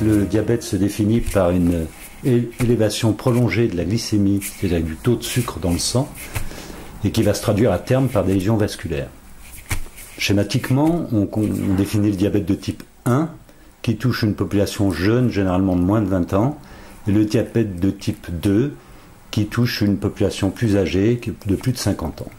fait, le diabète se définit par une élévation prolongée de la glycémie, c'est-à-dire du taux de sucre dans le sang, et qui va se traduire à terme par des lésions vasculaires. Schématiquement, on définit le diabète de type 1, qui touche une population jeune, généralement de moins de 20 ans, et le diabète de type 2, qui touche une population plus âgée, de plus de 50 ans.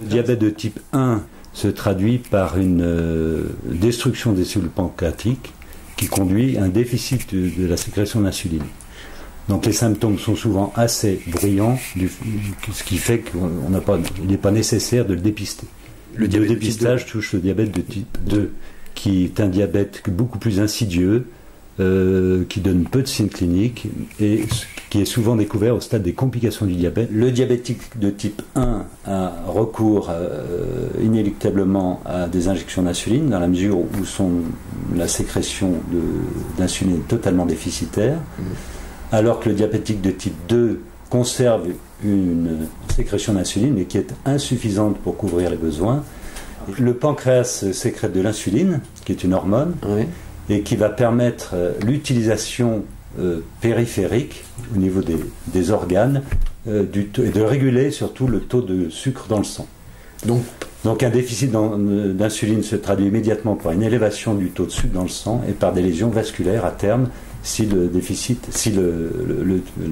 Le diabète de type 1 se traduit par une destruction des cellules pancréatiques qui conduit à un déficit de la sécrétion d'insuline. Donc les symptômes sont souvent assez bruyants, ce qui fait qu'il n'est pas nécessaire de le dépister. Le dépistage touche le diabète de type 2, qui est un diabète beaucoup plus insidieux, qui donne peu de signes cliniques et qui est souvent découvert au stade des complications du diabète. Le diabétique de type 1 a recours inéluctablement à des injections d'insuline dans la mesure où la sécrétion d'insuline est totalement déficitaire, alors que le diabétique de type 2 conserve une sécrétion d'insuline mais qui est insuffisante pour couvrir les besoins. Le pancréas sécrète de l'insuline, qui est une hormone, oui, et qui va permettre l'utilisation périphérique au niveau des organes et de réguler surtout le taux de sucre dans le sang. Donc un déficit d'insuline se traduit immédiatement par une élévation du taux de sucre dans le sang et par des lésions vasculaires à terme si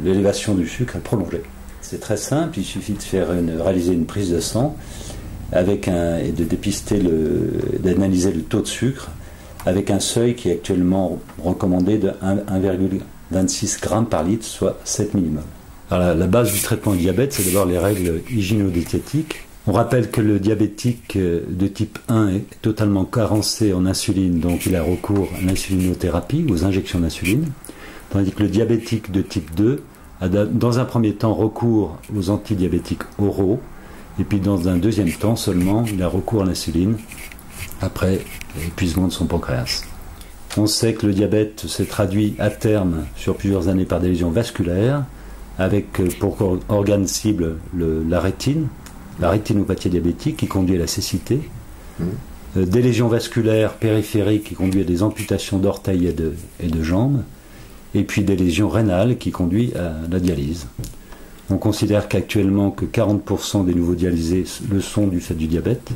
l'élévation du sucre est prolongée. C'est très simple, il suffit de réaliser une prise de sang et de dépister, d'analyser le taux de sucre avec un seuil qui est actuellement recommandé de 1,26 g par litre, soit 7 minimum. Alors, la base du traitement du diabète, c'est d'abord les règles hygiéno-diététiques. On rappelle que le diabétique de type 1 est totalement carencé en insuline, donc il a recours à l'insulinothérapie, aux injections d'insuline, tandis que le diabétique de type 2 a dans un premier temps recours aux antidiabétiques oraux, et puis dans un deuxième temps seulement, il a recours à l'insuline après l'épuisement de son pancréas. On sait que le diabète se traduit à terme sur plusieurs années par des lésions vasculaires, avec pour organe cible la rétinopathie diabétique qui conduit à la cécité, des lésions vasculaires périphériques qui conduisent à des amputations d'orteils et de jambes, et puis des lésions rénales qui conduisent à la dialyse. On considère qu'actuellement que 40% des nouveaux dialysés le sont du fait du diabète,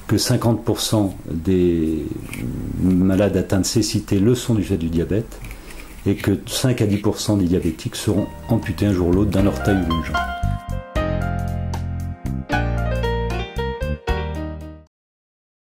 que 50% des malades atteints de cécité le sont du fait du diabète, et que 5 à 10% des diabétiques seront amputés un jour ou l'autre d'un orteil ou d'une jambe.